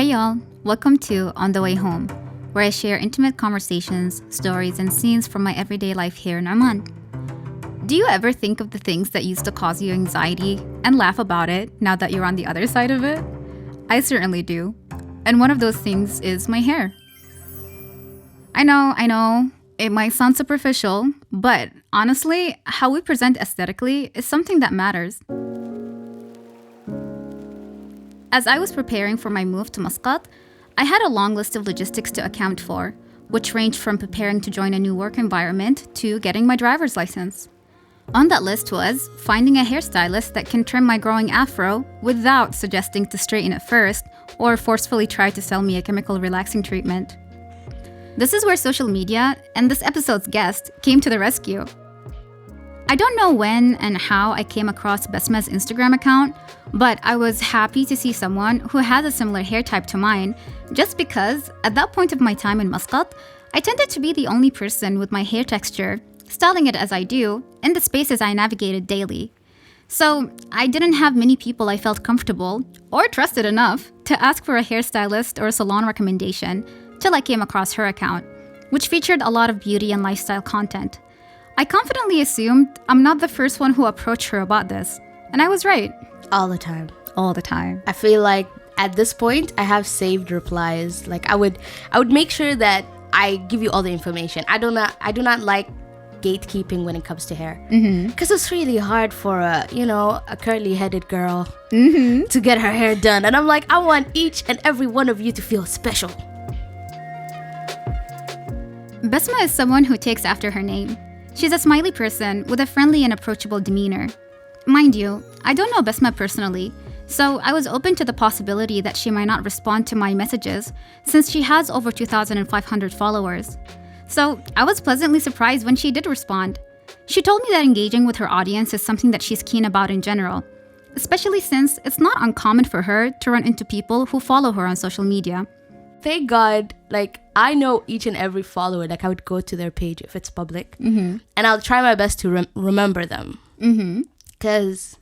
Hey y'all, welcome to On the Way Home, where I share intimate conversations, stories, and scenes from my everyday life here in Oman. Do you ever think of the things that used to cause you anxiety and laugh about it now that you're on the other side of it? I certainly do. And one of those things is my hair. I know, it might sound superficial, but honestly, how we present aesthetically is something that matters. As I was preparing for my move to Muscat, I had a long list of logistics to account for, which ranged from preparing to join a new work environment to getting my driver's license. On that list was finding a hairstylist that can trim my growing afro without suggesting to straighten it first or forcefully try to sell me a chemical relaxing treatment. This is where social media and this episode's guest came to the rescue. I don't know when and how I came across Basma's Instagram account, but I was happy to see someone who has a similar hair type to mine, just because at that point of my time in Muscat, I tended to be the only person with my hair texture, styling it as I do, in the spaces I navigated daily. So I didn't have many people I felt comfortable or trusted enough to ask for a hairstylist or a salon recommendation till I came across her account, which featured a lot of beauty and lifestyle content. I confidently assumed I'm not the first one who approached her about this, and I was right. All the time. I feel like at this point I have saved replies. Like I would make sure that I give you all the information. I do not like gatekeeping when it comes to hair, because it's really hard for a curly headed girl to get her hair done, and I'm like, I want each and every one of you to feel special. Basma is someone who takes after her name. She's a smiley person with a friendly and approachable demeanor. Mind you, I don't know Basma personally, so I was open to the possibility that she might not respond to my messages since she has over 2,500 followers. So I was pleasantly surprised when she did respond. She told me that engaging with her audience is something that she's keen about in general, especially since it's not uncommon for her to run into people who follow her on social media. Thank God, like, I know each and every follower. Like, I would go to their page if it's public, and I'll try my best to remember them. Because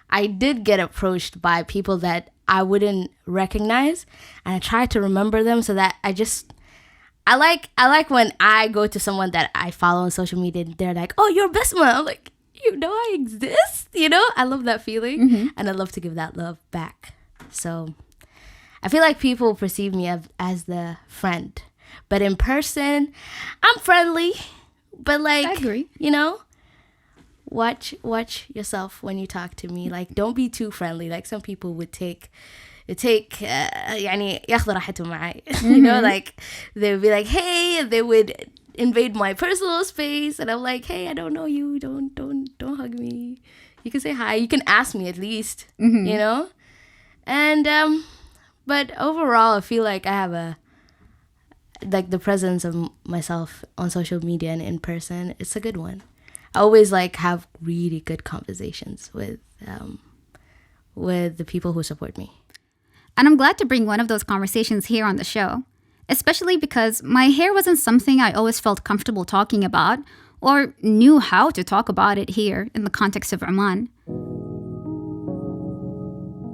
I did get approached by people that I wouldn't recognize, and I try to remember them so that I like when I go to someone that I follow on social media and they're like, oh, you're Basma. I'm like, you know I exist? I love that feeling, and I love to give that love back. So I feel like people perceive me as the friend, but in person, I'm friendly. But like, I agree. Watch yourself when you talk to me. Like, don't be too friendly. Like, some people would take يعني ياخذوا راحتهم معي. Like they would be like, hey, and they would invade my personal space, and I'm like, hey, I don't know you. Don't hug me. You can say hi. You can ask me at least. And but overall, I feel like I have the presence of myself on social media and in person. It's a good one. I always have really good conversations with the people who support me. And I'm glad to bring one of those conversations here on the show, especially because my hair wasn't something I always felt comfortable talking about or knew how to talk about it here in the context of Oman.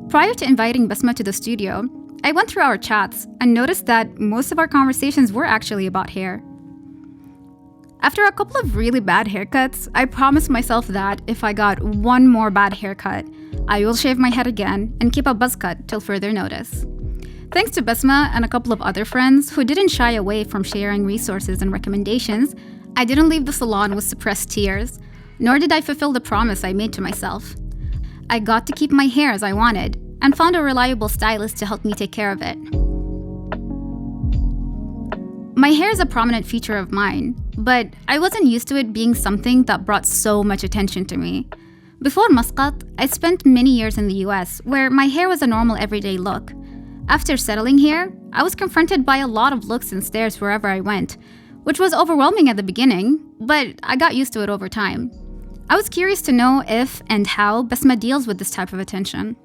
Prior to inviting Basma to the studio, I went through our chats and noticed that most of our conversations were actually about hair. After a couple of really bad haircuts, I promised myself that if I got one more bad haircut, I will shave my head again and keep a buzz cut till further notice. Thanks to Basma and a couple of other friends who didn't shy away from sharing resources and recommendations, I didn't leave the salon with suppressed tears, nor did I fulfill the promise I made to myself. I got to keep my hair as I wanted and found a reliable stylist to help me take care of it. My hair is a prominent feature of mine, but I wasn't used to it being something that brought so much attention to me. Before Muscat, I spent many years in the US where my hair was a normal everyday look. After settling here, I was confronted by a lot of looks and stares wherever I went, which was overwhelming at the beginning, but I got used to it over time. I was curious to know if and how Basma deals with this type of attention.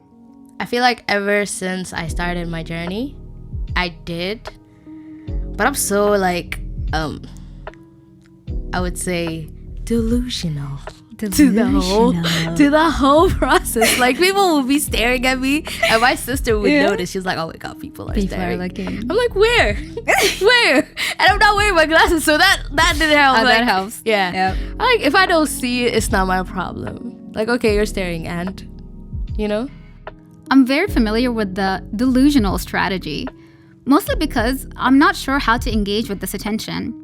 I feel like ever since I started my journey, I did. But I'm so I would say delusional to the whole process. glasses. Like, people would be staring at me, and my sister would notice. She's like, oh my god, people are staring. looking. I'm like, where? Where? And I'm not wearing my glasses, so that didn't help. Oh, like, that helps. Yeah. Yep. Like, if I don't see it, it's not my problem. Like, okay, you're staring, and, you know? I'm very familiar with the delusional strategy, mostly because I'm not sure how to engage with this attention.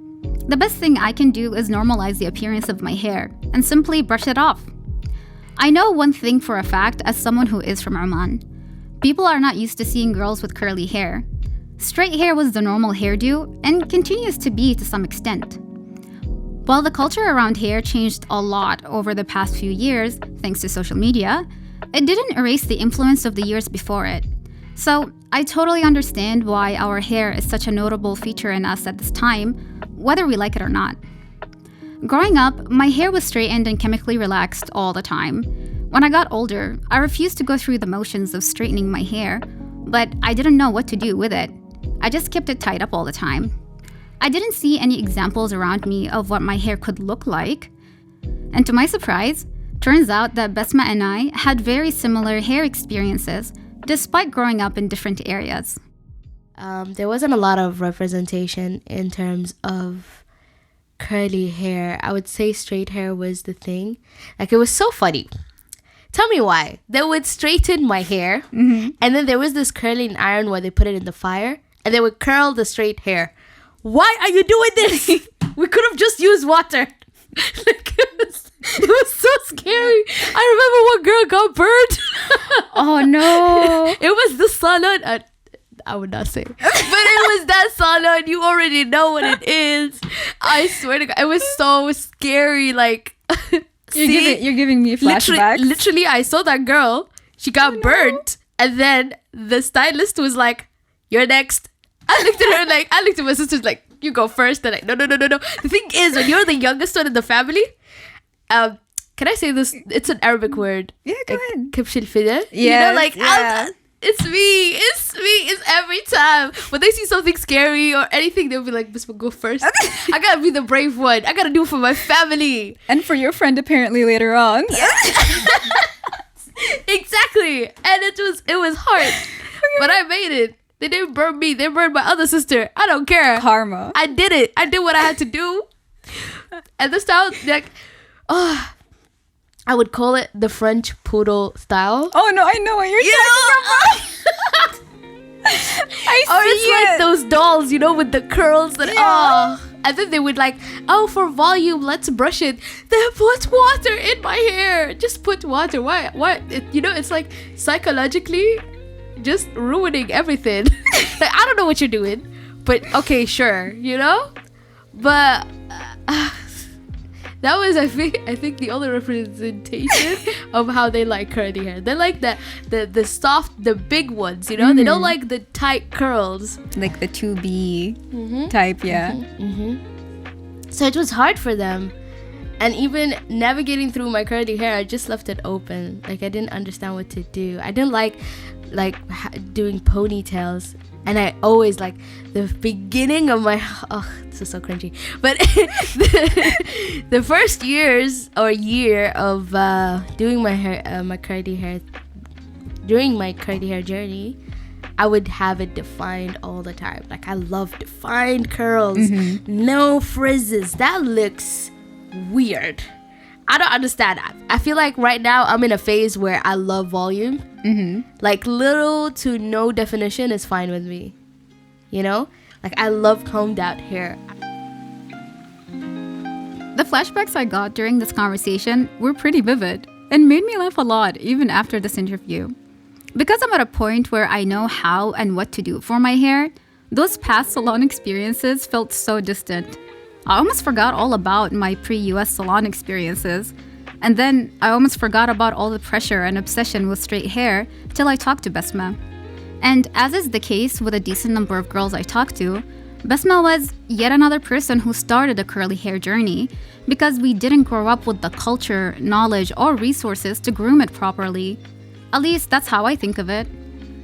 The best thing I can do is normalize the appearance of my hair and simply brush it off. I know one thing for a fact as someone who is from Oman. People are not used to seeing girls with curly hair. Straight hair was the normal hairdo and continues to be to some extent. While the culture around hair changed a lot over the past few years, thanks to social media, it didn't erase the influence of the years before it. So I totally understand why our hair is such a notable feature in us at this time, whether we like it or not. Growing up, my hair was straightened and chemically relaxed all the time. When I got older, I refused to go through the motions of straightening my hair, but I didn't know what to do with it. I just kept it tied up all the time. I didn't see any examples around me of what my hair could look like. And to my surprise, turns out that Basma and I had very similar hair experiences, despite growing up in different areas. There wasn't a lot of representation in terms of curly hair. I would say straight hair was the thing. Like, it was so funny. Tell me why. They would straighten my hair, and then there was this curling iron where they put it in the fire, and they would curl the straight hair. Why are you doing this? We could have just used water. Like, it was so scary. I remember one girl got burned. Oh no. It was the salon. I would not say. But it was that salon. You already know what it is. I swear to God. It was so scary. Like, You're giving me flashbacks. Literally, I saw that girl. She got burnt. And then the stylist was like, you're next. I looked at my sister like, you go first. And no. The thing is, when you're the youngest one in the family, can I say this? It's an Arabic word. Yeah, go ahead. Kibsh al-fida. Yes, You know, like, yeah. it's me. It's every time. When they see something scary or anything, they'll be like, Basma, go first. I gotta be the brave one. I gotta do it for my family. And for your friend apparently later on. Exactly. And it was hard. But I made it. They didn't burn me. They burned my other sister. I don't care. Karma. I did it. I did what I had to do. And the style, like, I would call it the French poodle style. Oh no, I know what you're talking about. Or it's like those dolls, you know, with the curls and and then they would like, for volume, let's brush it. Then put water in my hair. Just put water. Why? It's like psychologically just ruining everything. Like, I don't know what you're doing, but okay, sure, you know. But that was, I think the only representation of how they like curly hair. They like the soft, the big ones, you know. They don't like the tight curls, like the 2B type, yeah. So it was hard for them. And even navigating through my curly hair, I just left it open. Like, I didn't understand what to do. I didn't like doing ponytails. And I always, like, the beginning of my... Oh, this is so cringy. But the first year of doing my hair, my curly hair... During my curly hair journey, I would have it defined all the time. Like, I love defined curls. No frizzes. That looks weird. I don't understand. I feel like right now I'm in a phase where I love volume. Like, little to no definition is fine with me. You know? Like, I love combed out hair. The flashbacks I got during this conversation were pretty vivid and made me laugh a lot even after this interview. Because I'm at a point where I know how and what to do for my hair, those past salon experiences felt so distant. I almost forgot all about my pre-US salon experiences. And then I almost forgot about all the pressure and obsession with straight hair till I talked to Basma. And as is the case with a decent number of girls I talked to, Basma was yet another person who started a curly hair journey because we didn't grow up with the culture, knowledge, or resources to groom it properly. At least that's how I think of it.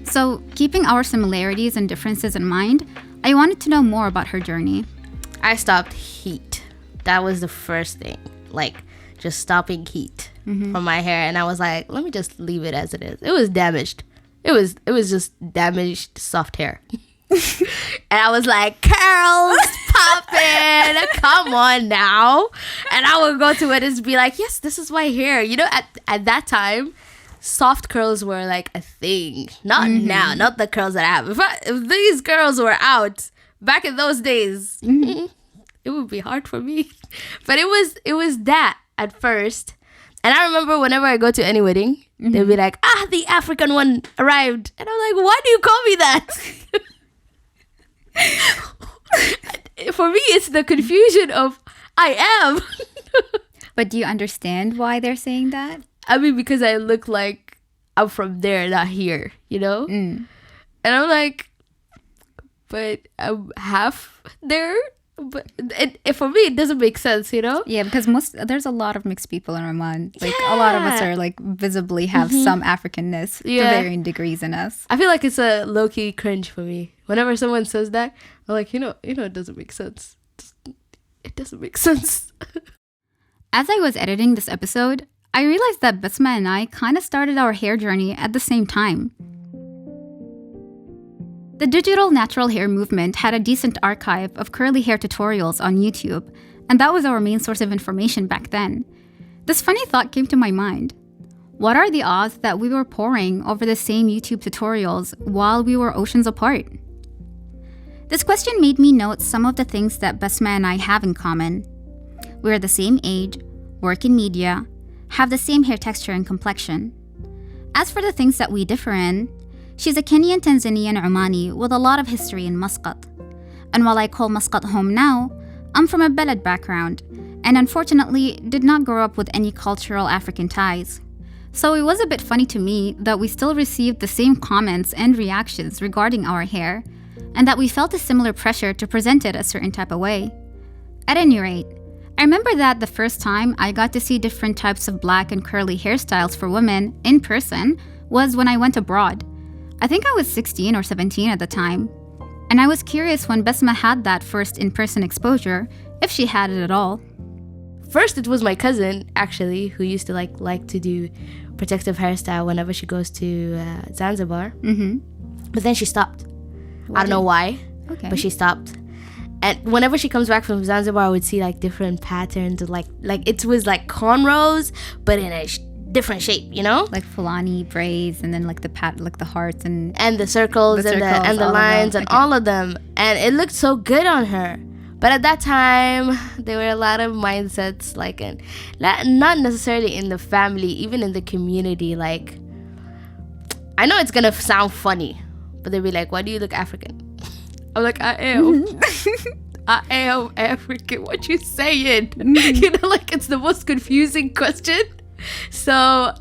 So, keeping our similarities and differences in mind, I wanted to know more about her journey. I stopped heat. That was the first thing. Like, just stopping heat from my hair, and I was like, let me just leave it as it is. It was damaged. It was just damaged soft hair. And I was like, curls popping, come on now. And I would go to it and be like, yes, this is my hair. You know, at that time, soft curls were like a thing. Not now, not the curls that I have. If these curls were out back in those days, it would be hard for me. But it was that at first. And I remember whenever I go to any wedding, they'll be like, the African one arrived. And I'm like, why do you call me that? For me, it's the confusion of I am. But do you understand why they're saying that? I mean, because I look like I'm from there, not here, you know? And I'm like, but I'm half there. But for me, it doesn't make sense, you know? Yeah, because there's a lot of mixed people in Oman. Like, a lot of us are like visibly have some Africanness to varying degrees in us. I feel like it's a low-key cringe for me. Whenever someone says that, I'm like, you know, it doesn't make sense. It doesn't make sense. As I was editing this episode, I realized that Basma and I kind of started our hair journey at the same time. The digital natural hair movement had a decent archive of curly hair tutorials on YouTube, and that was our main source of information back then. This funny thought came to my mind. What are the odds that we were poring over the same YouTube tutorials while we were oceans apart? This question made me note some of the things that Basma and I have in common. We're the same age, work in media, have the same hair texture and complexion. As for the things that we differ in, she's a Kenyan Tanzanian Omani with a lot of history in Muscat. And while I call Muscat home now, I'm from a Balad background, and unfortunately did not grow up with any cultural African ties. So it was a bit funny to me that we still received the same comments and reactions regarding our hair, and that we felt a similar pressure to present it a certain type of way. At any rate, I remember that the first time I got to see different types of black and curly hairstyles for women in person was when I went abroad. I think I was 16 or 17 at the time, and I was curious when Basma had that first in-person exposure, if she had it at all. First, it was my cousin, actually, who used to like to do protective hairstyle whenever she goes to Zanzibar. But then she stopped. I don't know why, but she stopped. And whenever she comes back from Zanzibar, I would see like different patterns, like it was like cornrows, but in a different shape, you know, like Fulani braids, and then like the hearts and the circles, and the lines and all of them, and it looked so good on her. But at that time, there were a lot of mindsets, like, and not necessarily in the family, even in the community. Like, I know it's gonna sound funny, but they'd be like, "Why do you look African?" I'm like, I am. I am African. What you saying? You know, like, it's the most confusing question. So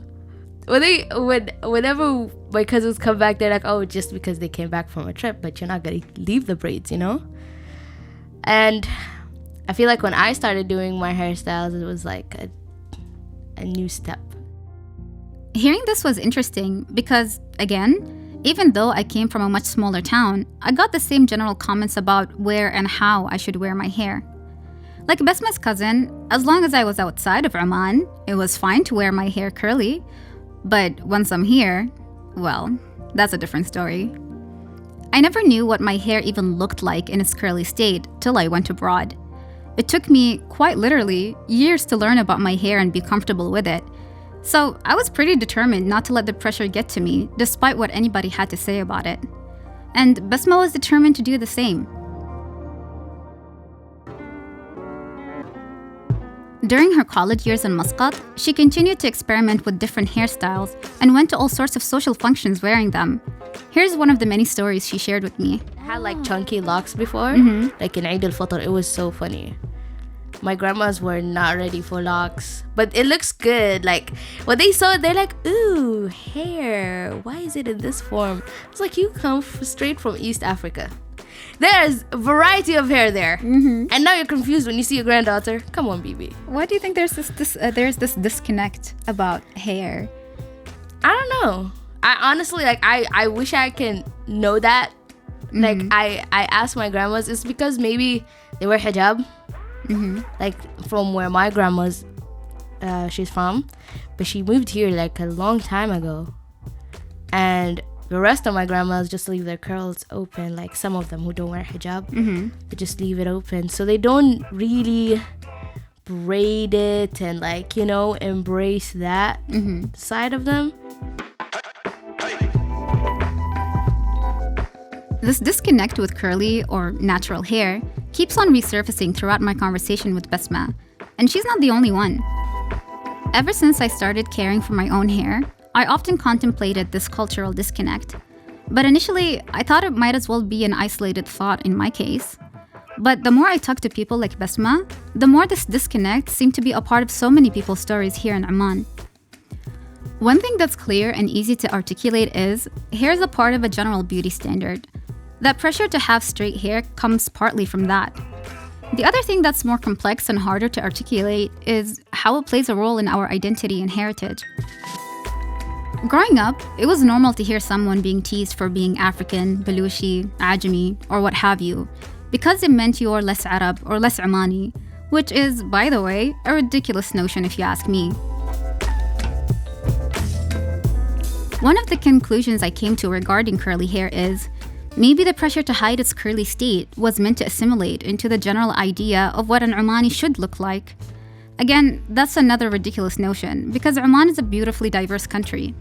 whenever my cousins come back, they're like, oh, just because they came back from a trip, but you're not gonna leave the braids, you know? And I feel like when I started doing my hairstyles, it was like a new step. Hearing this was interesting because, again, even though I came from a much smaller town, I got the same general comments about where and how I should wear my hair. Like Basma's cousin, as long as I was outside of Oman, it was fine to wear my hair curly. But once I'm here, well, that's a different story. I never knew what my hair even looked like in its curly state till I went abroad. It took me, quite literally, years to learn about my hair and be comfortable with it. So I was pretty determined not to let the pressure get to me, despite what anybody had to say about it. And Basma was determined to do the same. During her college years in Muscat, she continued to experiment with different hairstyles and went to all sorts of social functions wearing them. Here's one of the many stories she shared with me. I had like chunky locks before, like in Eid al-Fitr. It was so funny. My grandmas were not ready for locks, but it looks good. Like, when they saw it, they're like, ooh, hair. Why is it in this form? It's like, you come straight from East Africa. There's a variety of hair there. And now you're confused when you see your granddaughter. Come on, BB. Why do you think there's this disconnect about hair? I don't know. I honestly, like, I wish I can know that. Like, I asked my grandmas, it's because maybe they wear hijab. Like, from where my grandmas she's from, but she moved here like a long time ago. And the rest of my grandmas just leave their curls open, like some of them who don't wear hijab, they just leave it open. So they don't really braid it and like, you know, embrace that side of them. This disconnect with curly or natural hair keeps on resurfacing throughout my conversation with Basma, and she's not the only one. Ever since I started caring for my own hair, I often contemplated this cultural disconnect. But initially, I thought it might as well be an isolated thought in my case. But the more I talked to people like Basma, the more this disconnect seemed to be a part of so many people's stories here in Oman. One thing that's clear and easy to articulate is hair is a part of a general beauty standard. That pressure to have straight hair comes partly from that. The other thing that's more complex and harder to articulate is how it plays a role in our identity and heritage. Growing up, it was normal to hear someone being teased for being African, Baluchi, Ajami, or what have you, because it meant you're less Arab or less Omani, which is, by the way, a ridiculous notion if you ask me. One of the conclusions I came to regarding curly hair is maybe the pressure to hide its curly state was meant to assimilate into the general idea of what an Omani should look like. Again, that's another ridiculous notion, because Oman is a beautifully diverse country.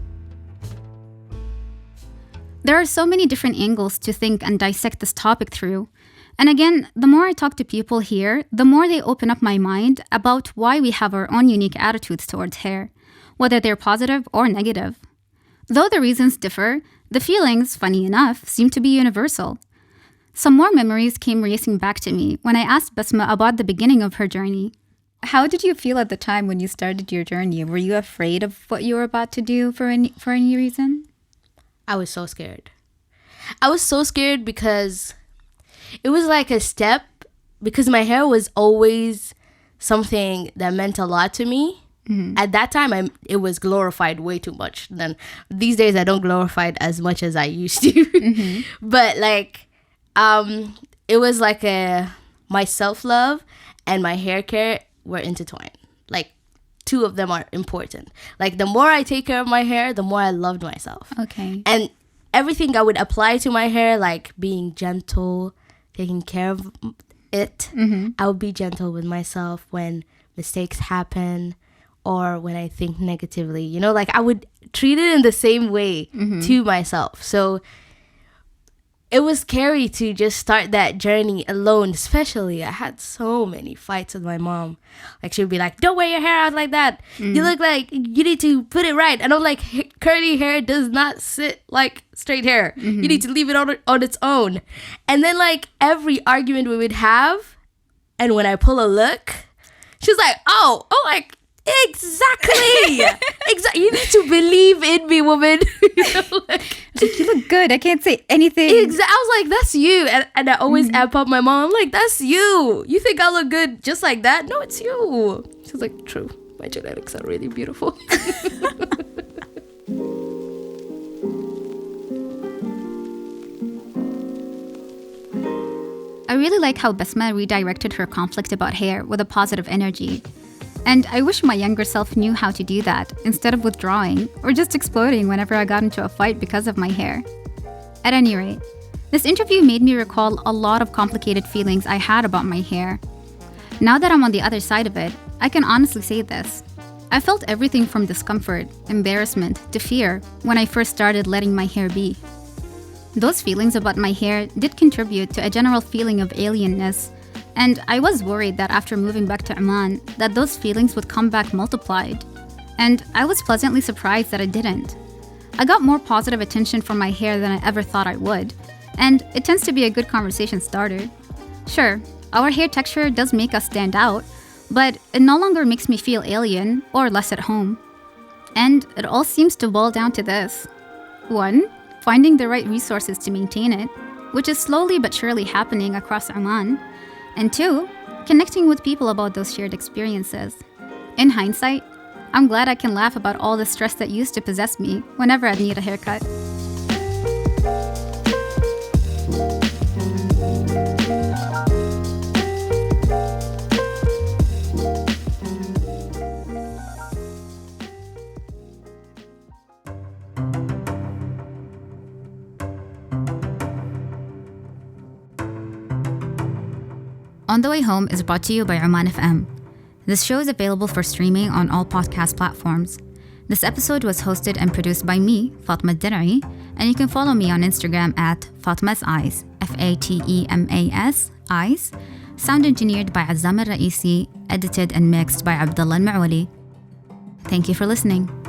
There are so many different angles to think and dissect this topic through. And again, the more I talk to people here, the more they open up my mind about why we have our own unique attitudes towards hair, whether they're positive or negative. Though the reasons differ, the feelings, funny enough, seem to be universal. Some more memories came racing back to me when I asked Basma about the beginning of her journey. How did you feel at the time when you started your journey? Were you afraid of what you were about to do for any reason? I was so scared. I was so scared because it was like a step, because my hair was always something that meant a lot to me. At that time, it was glorified way too much. Then these days, I don't glorify it as much as I used to. But like, it was like my self-love and my hair care were intertwined. Like, two of them are important. Like, the more I take care of my hair, the more I loved myself. Okay. And everything I would apply to my hair, like being gentle, taking care of it, I would be gentle with myself when mistakes happen or when I think negatively. You know, like I would treat it in the same way to myself. So it was scary to just start that journey alone, especially I had so many fights with my mom. Like she would be like, don't wear your hair out like that. You look like you need to put it right. And I'm like, curly hair does not sit like straight hair. You need to leave it on its own. And then like every argument we would have, and when I pull a look, she's like, oh, like, exactly. You need to believe in me, woman. You know, like, you look good. I can't say anything. I was like, that's you. And I always amp up my mom. I'm like, that's you. You think I look good just like that? No, it's you. She's like, true. My genetics are really beautiful. I really like how Basma redirected her conflict about hair with a positive energy. And I wish my younger self knew how to do that, instead of withdrawing or just exploding whenever I got into a fight because of my hair. At any rate, this interview made me recall a lot of complicated feelings I had about my hair. Now that I'm on the other side of it, I can honestly say this. I felt everything from discomfort, embarrassment, to fear when I first started letting my hair be. Those feelings about my hair did contribute to a general feeling of alienness, and I was worried that after moving back to Oman, that those feelings would come back multiplied. And I was pleasantly surprised that it didn't. I got more positive attention from my hair than I ever thought I would, and it tends to be a good conversation starter. Sure, our hair texture does make us stand out, but it no longer makes me feel alien or less at home. And it all seems to boil down to this. 1, finding the right resources to maintain it, which is slowly but surely happening across Oman. And 2, connecting with people about those shared experiences. In hindsight, I'm glad I can laugh about all the stress that used to possess me whenever I'd need a haircut. On the Way Home is brought to you by Oman FM. This show is available for streaming on all podcast platforms. This episode was hosted and produced by me, Fatema Dinari, and you can follow me on Instagram at Fatema's Eyes, Fatemas Eyes. Sound engineered by Azam Al Raisi, edited and mixed by Abdullah Al Ma'wali. Thank you for listening.